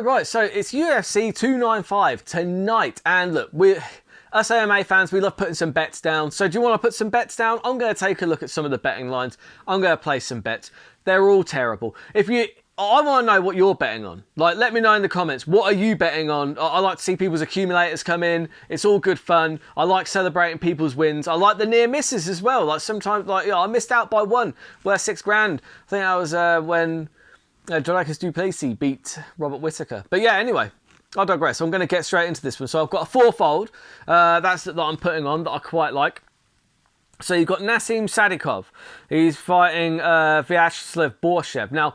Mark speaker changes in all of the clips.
Speaker 1: Right, so it's UFC 295 tonight, and look, us AMA fans, we love putting some bets down. So do you want to put some bets down? I'm going to take a look at some of the betting lines. I'm going to place some bets. They're all terrible. I want to know what you're betting on. Like, let me know in the comments. What are you betting on? I like to see people's accumulators come in. It's all good fun. I like celebrating people's wins. I like the near misses as well. Like sometimes, I missed out by one. Worth $6,000. I think that was when Dracus Duplessis beat Robert Whittaker. But yeah, anyway, I digress. I'm going to get straight into this one. So I've got a fourfold that I'm putting on that I quite like. So you've got Nassim Sadikov. He's fighting Vyacheslav Borshev. Now,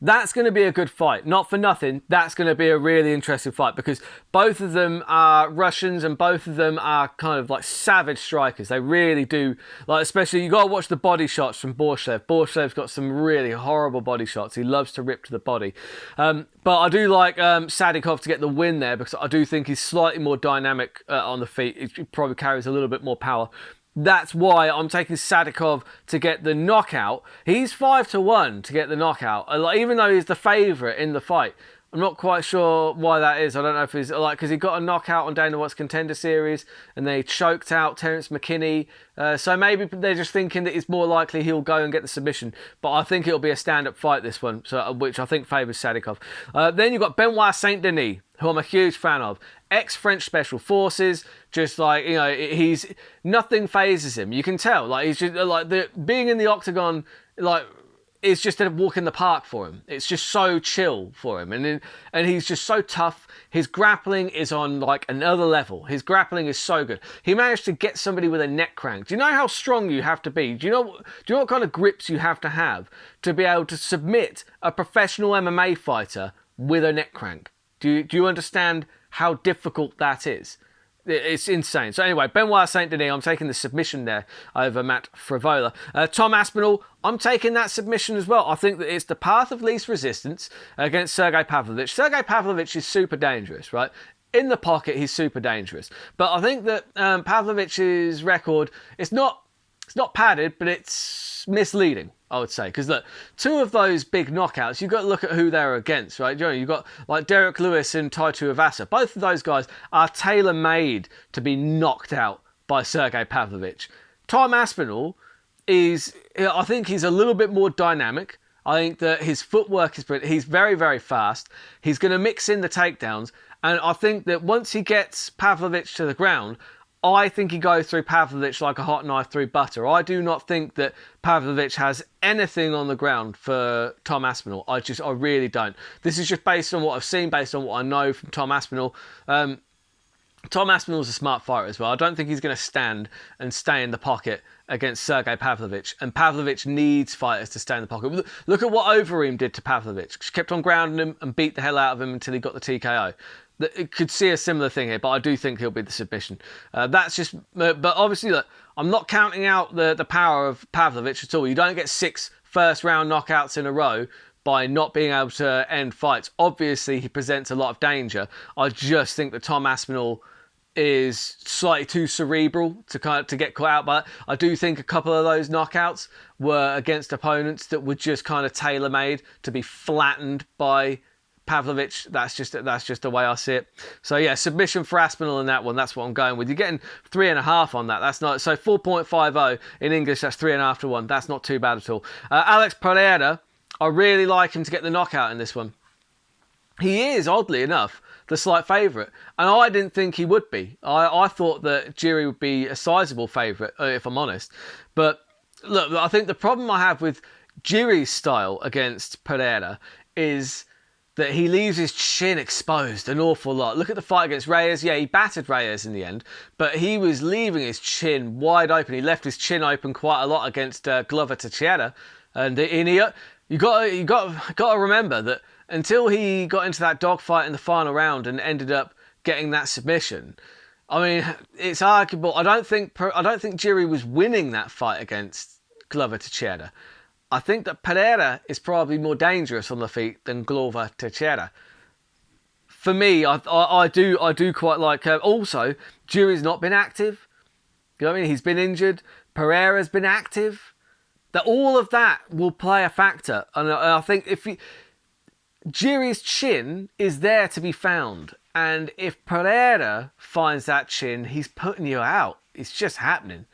Speaker 1: that's going to be a good fight. Not for nothing, that's going to be a really interesting fight because both of them are Russians and both of them are kind of like savage strikers. They really do, like, especially you got to watch the body shots from Borshev. Borshev's got some really horrible body shots. He loves to rip to the body. But I do like Sadikov to get the win there because I do think he's slightly more dynamic on the feet. He probably carries a little bit more power. That's why I'm taking Sadikov to get the knockout. He's 5-1 to get the knockout, even though he's the favourite in the fight. I'm not quite sure why that is. I don't know if he's because he got a knockout on Dana White's Contender Series and they choked out Terence McKinney. So maybe they're just thinking that it's more likely he'll go and get the submission. But I think it'll be a stand-up fight, this one, which I think favours Sadikov. Then you've got Benoit Saint-Denis, who I'm a huge fan of. Ex-French Special Forces, just like, he's nothing phases him. You can tell, like, he's just like being in the octagon, like, it's just a walk in the park for him. It's just so chill for him, and he's just so tough. His grappling is on like another level. His grappling is so good. He managed to get somebody with a neck crank. Do you know how strong you have to be? Do you know what kind of grips you have to be able to submit a professional MMA fighter with a neck crank? Do you understand how difficult that is? It's insane. So anyway, Benoit Saint-Denis, I'm taking the submission there over Matt Frivola. Tom Aspinall, I'm taking that submission as well. I think that it's the path of least resistance against Sergey Pavlovich. Sergey Pavlovich is super dangerous, right? In the pocket, he's super dangerous. But I think that Pavlovich's record, it's not padded, but it's misleading, I would say. Because look, two of those big knockouts, you've got to look at who they're against, right? You've got like Derek Lewis and Tai Tuivasa. Both of those guys are tailor-made to be knocked out by Sergey Pavlovich. Tom Aspinall I think he's a little bit more dynamic. I think that his footwork he's very, very fast. He's going to mix in the takedowns. And I think that once he gets Pavlovich to the ground, I think he goes through Pavlovich like a hot knife through butter. I do not think that Pavlovich has anything on the ground for Tom Aspinall. I really don't. This is just based on what I've seen, based on what I know from Tom Aspinall. Tom Aspinall's a smart fighter as well. I don't think he's going to stand and stay in the pocket against Sergey Pavlovich. And Pavlovich needs fighters to stay in the pocket. Look at what Overeem did to Pavlovich. She kept on grounding him and beat the hell out of him until he got the TKO. It could see a similar thing here, but I do think he'll be the submission. But obviously, look, I'm not counting out the power of Pavlovich at all. You don't get 6 first-round knockouts in a row by not being able to end fights. Obviously, he presents a lot of danger. I just think that Tom Aspinall is slightly too cerebral to get caught out by it. I do think a couple of those knockouts were against opponents that were just kind of tailor-made to be flattened by Pavlovich. That's just the way I see it. So yeah, submission for Aspinall in that one. That's what I'm going with. You're getting 3.5 on that. That's not so 4.50 in English. That's 3.5 to 1. That's not too bad at all. Alex Pereira, I really like him to get the knockout in this one. He is, oddly enough, the slight favourite, and I didn't think he would be. I thought that Jiri would be a sizable favourite, if I'm honest. But look, I think the problem I have with Jiri's style against Pereira is that he leaves his chin exposed an awful lot. Look at the fight against Reyes. Yeah, he battered Reyes in the end, but he was leaving his chin wide open. He left his chin open quite a lot against Glover Teixeira, and you got to remember that until he got into that dogfight in the final round and ended up getting that submission, I mean, it's arguable. I don't think Jiri was winning that fight against Glover Teixeira. I think that Pereira is probably more dangerous on the feet than Glover Teixeira. For me, I do quite like. Also, Jiri's not been active. You know what I mean? He's been injured. Pereira's been active. That all of that will play a factor, and I think Jiri's chin is there to be found. And if Pereira finds that chin, he's putting you out. It's just happening.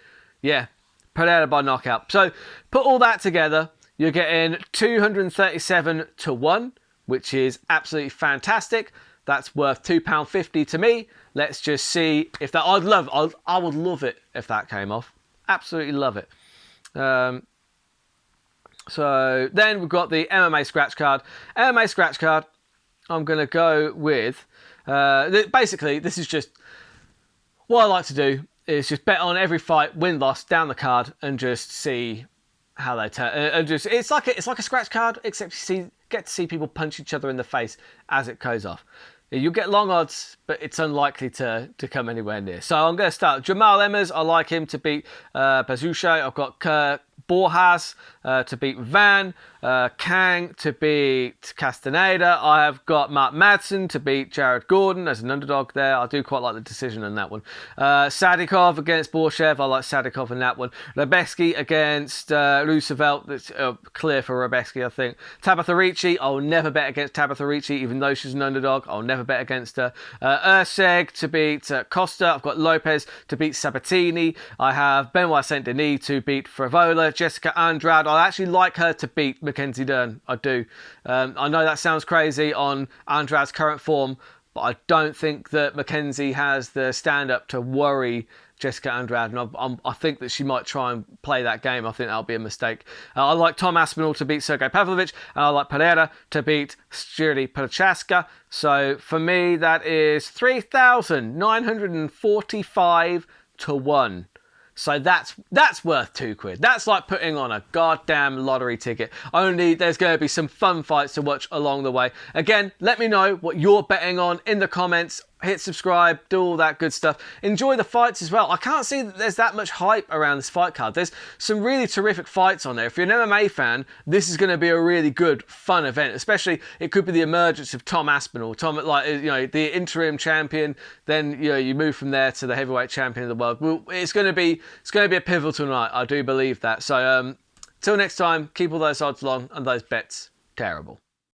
Speaker 1: Yeah, Pereira by knockout. So put all that together, you're getting 237 to 1, which is absolutely fantastic. That's worth £2.50 to me. Let's just see if that... I would love it if that came off. Absolutely love it. So then we've got the MMA scratch card. MMA scratch card, I'm going to go with... basically, this is just... What I like to do is just bet on every fight, win-loss, down the card, and just see how they turn. And just it's like a scratch card, except you get to see people punch each other in the face as it goes off. You'll get long odds, but it's unlikely to come anywhere near. So I'm going to start. Jamal Emmers, I like him to beat Bazuche. I've got Borjas to beat Van, Kang to beat Castaneda. I have got Mark Madsen to beat Jared Gordon as an underdog there. I do quite like the decision on that one. Sadikov against Borshev. I like Sadikov in that one. Rebeski against Roosevelt. That's clear for Rebeski, I think. Tabitha Ricci. I'll never bet against Tabitha Ricci, even though she's an underdog. I'll never bet against her. Urseg to beat Costa. I've got Lopez to beat Sabatini. I have Benoit Saint Denis to beat Frivola. Jessica Andrade, I actually like her to beat Mackenzie Dern. I do. I know that sounds crazy on Andrade's current form, but I don't think that Mackenzie has the stand-up to worry Jessica Andrade, and I think that she might try and play that game. I think that'll be a mistake. I like Tom Aspinall to beat Sergey Pavlovich, and I like Pereira to beat Shirley Prochaska. So for me, that is 3,945 to 1. So that's worth £2. That's like putting on a goddamn lottery ticket. Only there's going to be some fun fights to watch along the way. Again, let me know what you're betting on in the comments. Hit subscribe, do all that good stuff. Enjoy the fights as well. I can't see that there's that much hype around this fight card. There's some really terrific fights on there. If you're an MMA fan, this is going to be a really good, fun event. Especially, it could be the emergence of Tom Aspinall. Tom, like, you know, the interim champion. Then, you know, you move from there to the heavyweight champion of the world. Well, it's going to be a pivotal night. I do believe that. So, till next time, keep all those odds long and those bets terrible.